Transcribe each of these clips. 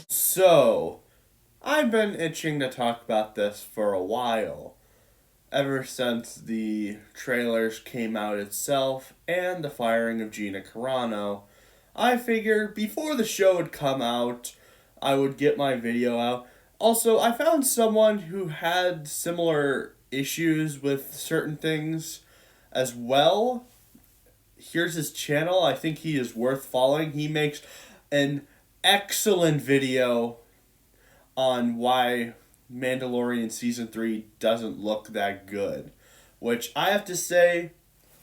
So, I've been itching to talk about this for a while. Ever since the trailers came out itself and the firing of Gina Carano, I figured before the show would come out, I would get my video out. Also, I found someone who had similar issues with certain things as well. Here's his channel. I think he is worth following. He makes an excellent video on why Mandalorian Season 3 doesn't look that good. Which I have to say,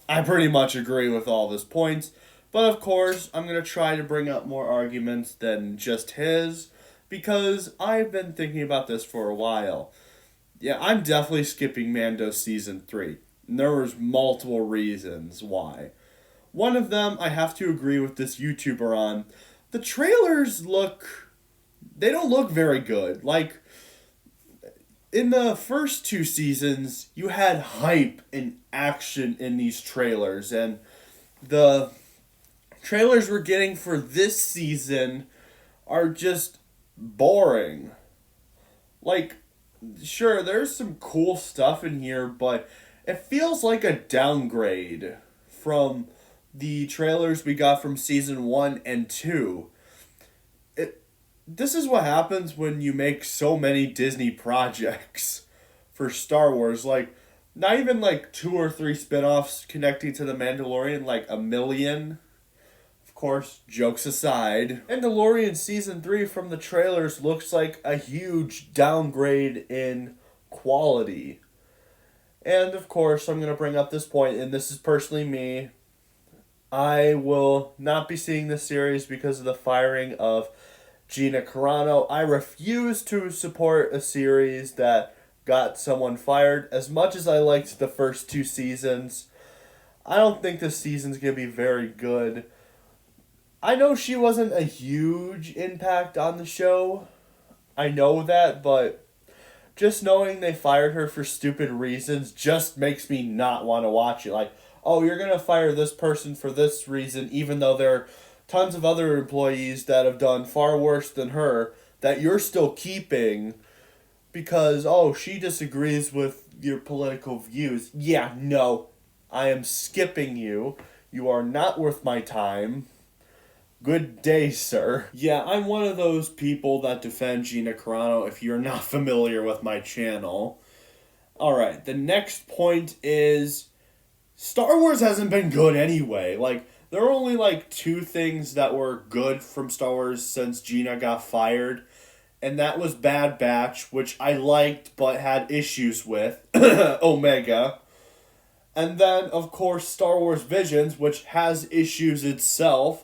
I pretty much agree with all of his points. But of course, I'm going to try to bring up more arguments than just his, because I've been thinking about this for a while. Yeah, I'm definitely skipping Mando Season 3. And there was multiple reasons why. One of them, I have to agree with this YouTuber on. The trailers they don't look very good. Like, in the first two seasons, you had hype and action in these trailers. And the trailers we're getting for this season are just boring. Like, sure, there's some cool stuff in here, but it feels like a downgrade from the trailers we got from season 1 and 2. This is what happens when you make so many Disney projects for Star Wars. Like, not even like 2 or 3 spin-offs connecting to The Mandalorian, like a million. Of course, jokes aside. Mandalorian Season 3 from the trailers looks like a huge downgrade in quality. And of course, I'm going to bring up this point, and this is personally me. I will not be seeing this series because of the firing of Gina Carano. I refuse to support a series that got someone fired. As much as I liked the first 2 seasons, I don't think this season's going to be very good. I know she wasn't a huge impact on the show. I know that, but just knowing they fired her for stupid reasons just makes me not want to watch it. Like, oh, you're going to fire this person for this reason, even though there are tons of other employees that have done far worse than her that you're still keeping because, oh, she disagrees with your political views. Yeah, no, I am skipping you. You are not worth my time. Good day, sir. Yeah, I'm one of those people that defend Gina Carano if you're not familiar with my channel. Alright, the next point is Star Wars hasn't been good anyway. Like, there are only like 2 things that were good from Star Wars since Gina got fired. And that was Bad Batch, which I liked but had issues with. Omega. And then, of course, Star Wars Visions, which has issues itself.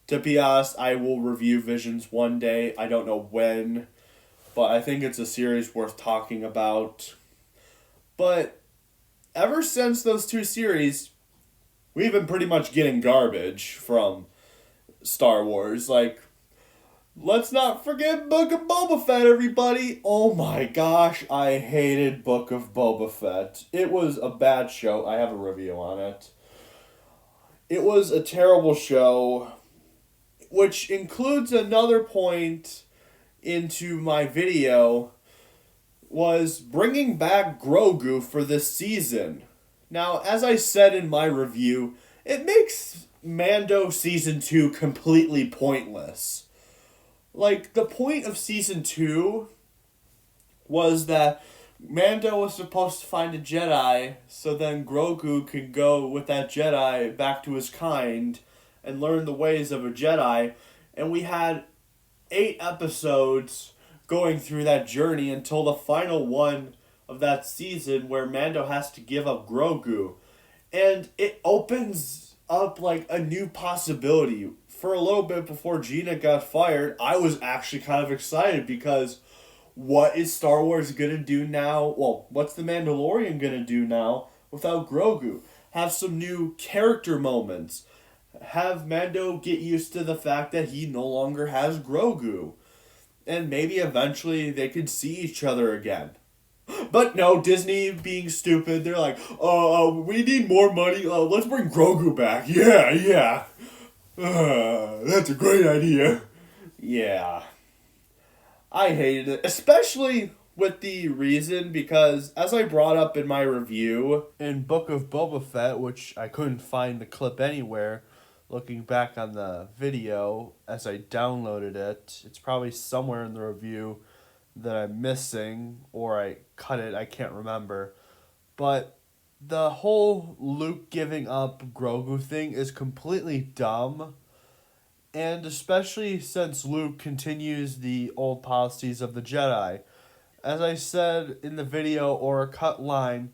To be honest, I will review Visions one day. I don't know when. But I think it's a series worth talking about. But ever since those 2 series, we've been pretty much getting garbage from Star Wars. Like, let's not forget Book of Boba Fett, everybody. Oh my gosh, I hated Book of Boba Fett. It was a bad show. I have a review on it. It was a terrible show, which includes another point into my video, was bringing back Grogu for this season. Now, as I said in my review, it makes Mando Season 2 completely pointless. Like, the point of Season 2 was that Mando was supposed to find a Jedi, so then Grogu could go with that Jedi back to his kind and learn the ways of a Jedi. And we had 8 episodes going through that journey until the final one of that season where Mando has to give up Grogu. And it opens up like a new possibility. For a little bit before Gina got fired, I was actually kind of excited because what is Star Wars going to do now? Well, what's The Mandalorian going to do now without Grogu? Have some new character moments. Have Mando get used to the fact that he no longer has Grogu. And maybe eventually they could see each other again. But no, Disney being stupid, they're like, we need more money, let's bring Grogu back. Yeah. That's a great idea. Yeah. I hated it, especially with the reason because, as I brought up in my review in Book of Boba Fett, which I couldn't find the clip anywhere, looking back on the video as I downloaded it, it's probably somewhere in the review that I'm missing or I cut it, I can't remember. But the whole Luke giving up Grogu thing is completely dumb. And especially since Luke continues the old policies of the Jedi. As I said in the video or a cut line,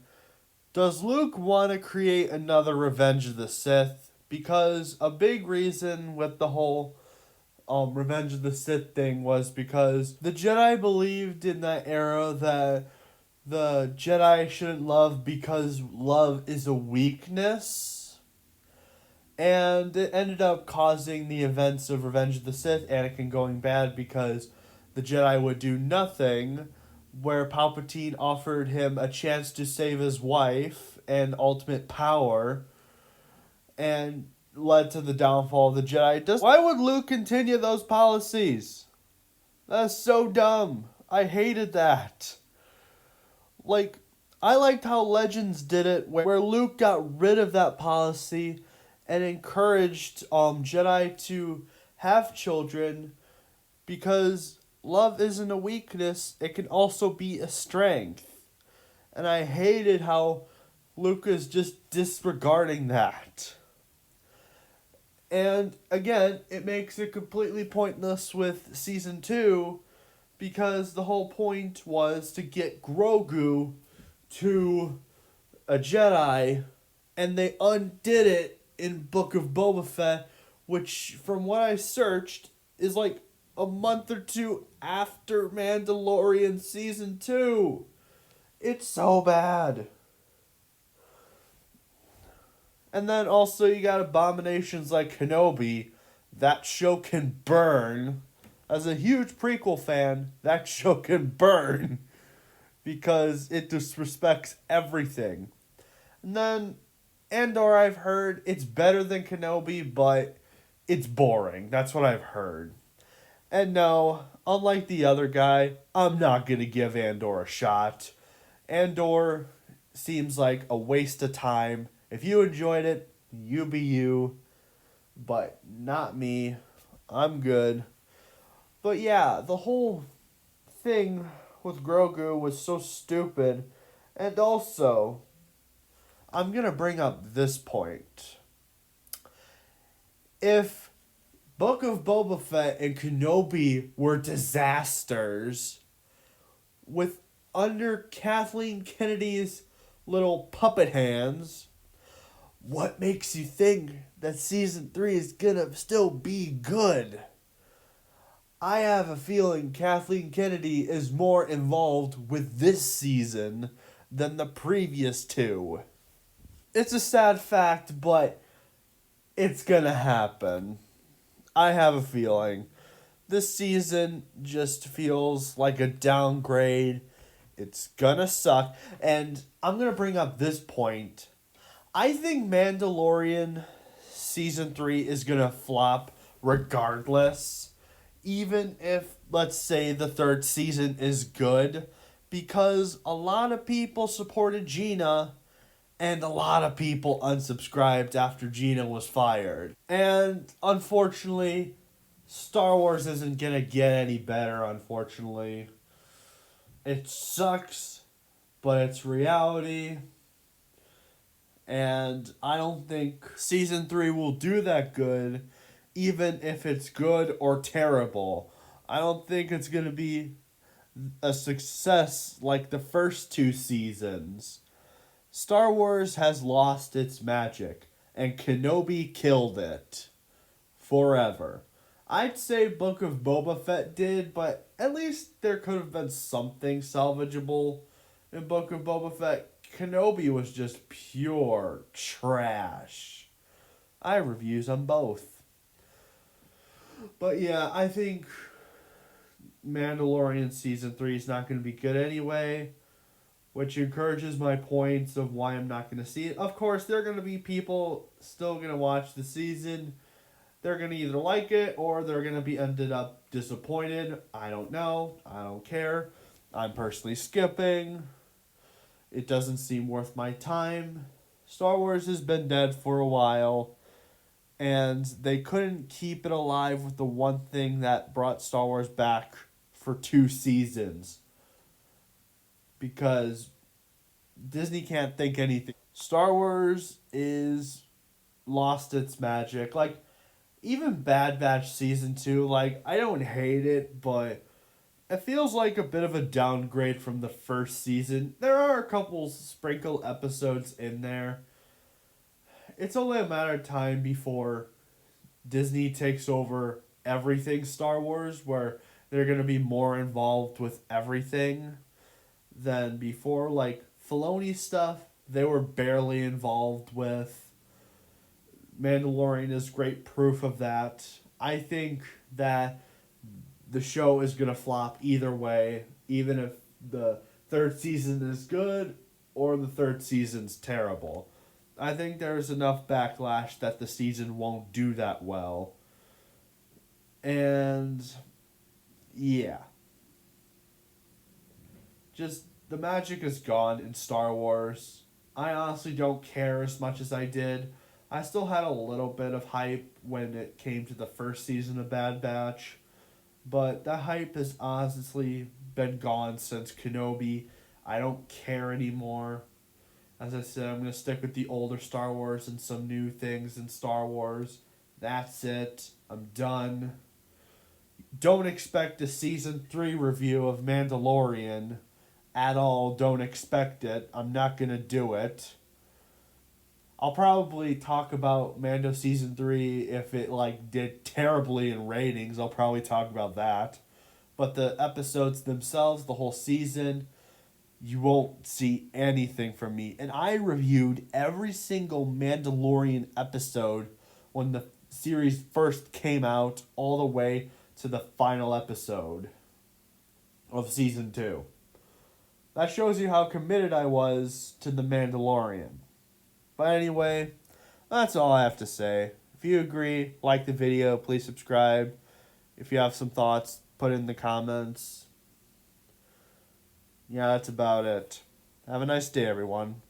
does Luke want to create another Revenge of the Sith? Because a big reason with the whole Revenge of the Sith thing was because the Jedi believed in that era that the Jedi shouldn't love because love is a weakness. And it ended up causing the events of Revenge of the Sith, Anakin going bad because the Jedi would do nothing, where Palpatine offered him a chance to save his wife and ultimate power, and led to the downfall of the Jedi. Why would Luke continue those policies? That's so dumb. I hated that. Like, I liked how Legends did it, where Luke got rid of that policy and encouraged Jedi to have children because love isn't a weakness, it can also be a strength. And I hated how Luke is just disregarding that. And again, it makes it completely pointless with Season 2 because the whole point was to get Grogu to a Jedi, and they undid it in Book of Boba Fett, which, from what I searched, is like a month or two after Mandalorian Season 2. It's so bad. And then also you got abominations like Kenobi. That show can burn. As a huge prequel fan, that show can burn. Because it disrespects everything. And then Andor, I've heard, it's better than Kenobi, but it's boring. That's what I've heard. And no, unlike the other guy, I'm not going to give Andor a shot. Andor seems like a waste of time. If you enjoyed it, you be you. But not me. I'm good. But yeah, the whole thing with Grogu was so stupid. And also, I'm going to bring up this point. If Book of Boba Fett and Kenobi were disasters, with under Kathleen Kennedy's little puppet hands, what makes you think that Season 3 is gonna still be good? I have a feeling Kathleen Kennedy is more involved with this season than the previous two. It's a sad fact, but it's gonna happen. I have a feeling. This season just feels like a downgrade. It's gonna suck. And I'm gonna bring up this point. I think Mandalorian Season 3 is gonna flop regardless. Even if, let's say, the third season is good. Because a lot of people supported Gina, and a lot of people unsubscribed after Gina was fired. And unfortunately, Star Wars isn't gonna get any better, unfortunately. It sucks, but it's reality. And I don't think Season 3 will do that good, even if it's good or terrible. I don't think it's gonna be a success like the first two seasons. Star Wars has lost its magic, and Kenobi killed it. Forever. I'd say Book of Boba Fett did, but at least there could have been something salvageable in Book of Boba Fett. Kenobi was just pure trash. I have reviews on both. But yeah, I think Mandalorian Season 3 is not going to be good anyway, which encourages my points of why I'm not going to see it. Of course, there are going to be people still going to watch the season, they're going to either like it or they're going to be ended up disappointed. I don't know. I don't care. I'm personally skipping. It doesn't seem worth my time. Star Wars has been dead for a while, and they couldn't keep it alive with the one thing that brought Star Wars back for 2 seasons. Because Disney can't think anything. Star Wars is lost its magic. Like, even Bad Batch Season 2, like, I don't hate it, but it feels like a bit of a downgrade from the first season. There are a couple sprinkle episodes in there. It's only a matter of time before Disney takes over everything Star Wars, where they're going to be more involved with everything than before. Like, Filoni stuff, they were barely involved with. Mandalorian is great proof of that. I think that the show is going to flop either way, even if the third season is good or the third season's terrible. I think there's enough backlash that the season won't do that well. And yeah. Just the magic is gone in Star Wars. I honestly don't care as much as I did. I still had a little bit of hype when it came to the first season of Bad Batch, but that hype has honestly been gone since Kenobi. I don't care anymore. As I said, I'm going to stick with the older Star Wars and some new things in Star Wars. That's it. I'm done. Don't expect a season 3 review of Mandalorian at all. Don't expect it. I'm not going to do it. I'll probably talk about Mando season 3 if it like did terribly in ratings. I'll probably talk about that. But the episodes themselves, the whole season, you won't see anything from me. And I reviewed every single Mandalorian episode when the series first came out, all the way to the final episode of season 2. That shows you how committed I was to The Mandalorian. But anyway, that's all I have to say. If you agree, like the video, please subscribe. If you have some thoughts, put it in the comments. Yeah, that's about it. Have a nice day, everyone.